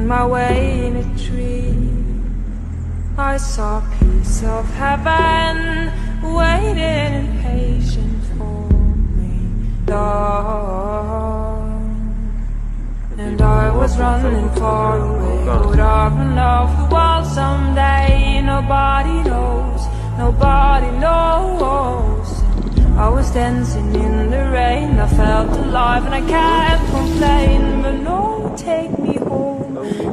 making my way in a tree, I saw a piece of heaven waiting impatient for me, Lord. And I was running far away, would I run off the wall someday? Nobody knows, nobody knows. I was dancing in the rain, I felt alive and I can't complain. But no, take me home.